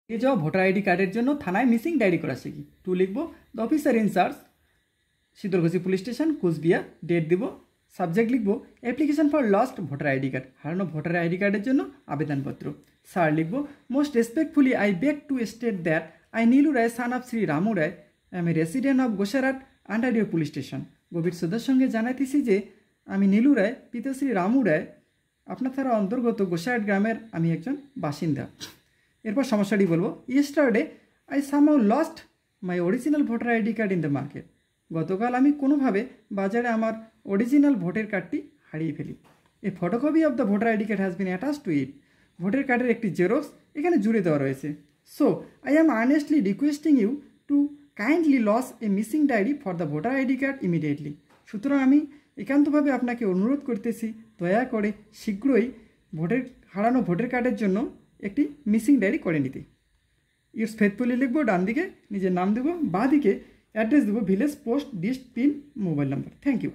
এ যাওয়া voter ID কার্ডের জন্য থানায় মিসিং ডায়েরি করা শিখি। 2 লিখব the officer in charge Sitalkuchi police station Cooch Behar. Date দিব, সাবজেক্ট লিখব application for lost voter ID card, হারানো ভোটার আইডি কার্ডের জন্য আবেদনপত্র। স্যার লিখব most respectfully I beg to state that I Nilu Roy son of Shri Ramu Roy I am a resident of Gosarat under your police station. গভীর শ্রদ্ধার সঙ্গে জানাইতেছি যে আমি নীলু রায় পিতাশ্রী রামু রায় আপনার থানা অন্তর্গত গোসারাট গ্রামের আমি একজন বাসিন্দা। এরপর সমস্যাটি বলবো yesterday I somehow lost my original voter ID card in the market. গতকাল আমি কোনোভাবে বাজারে আমার অরিজিনাল ভোটার কার্ডটি হারিয়ে ফেলি। A photocopy of the voter ID card has been attach to it. Voter কার্ডের একটি জেরক্স এখানে জুড়ে দেওয়া রয়েছে। So I am earnestly requesting you to kindly lodge a missing diary for the voter ID card immediately. সুতরাং আমি একান্তভাবে আপনাকে অনুরোধ করতেছি দয়া করে শীঘ্রই হারানো ভোটার কার্ডের জন্য একটি মিসিং ডায়েরি করে নিতে। ইউরস ফেথফুলি লিখবো ডান দিকে, নিজের নাম দেবো, বাঁ দিকে অ্যাড্রেস দেবো, village post dist pin mobile number. Thank you.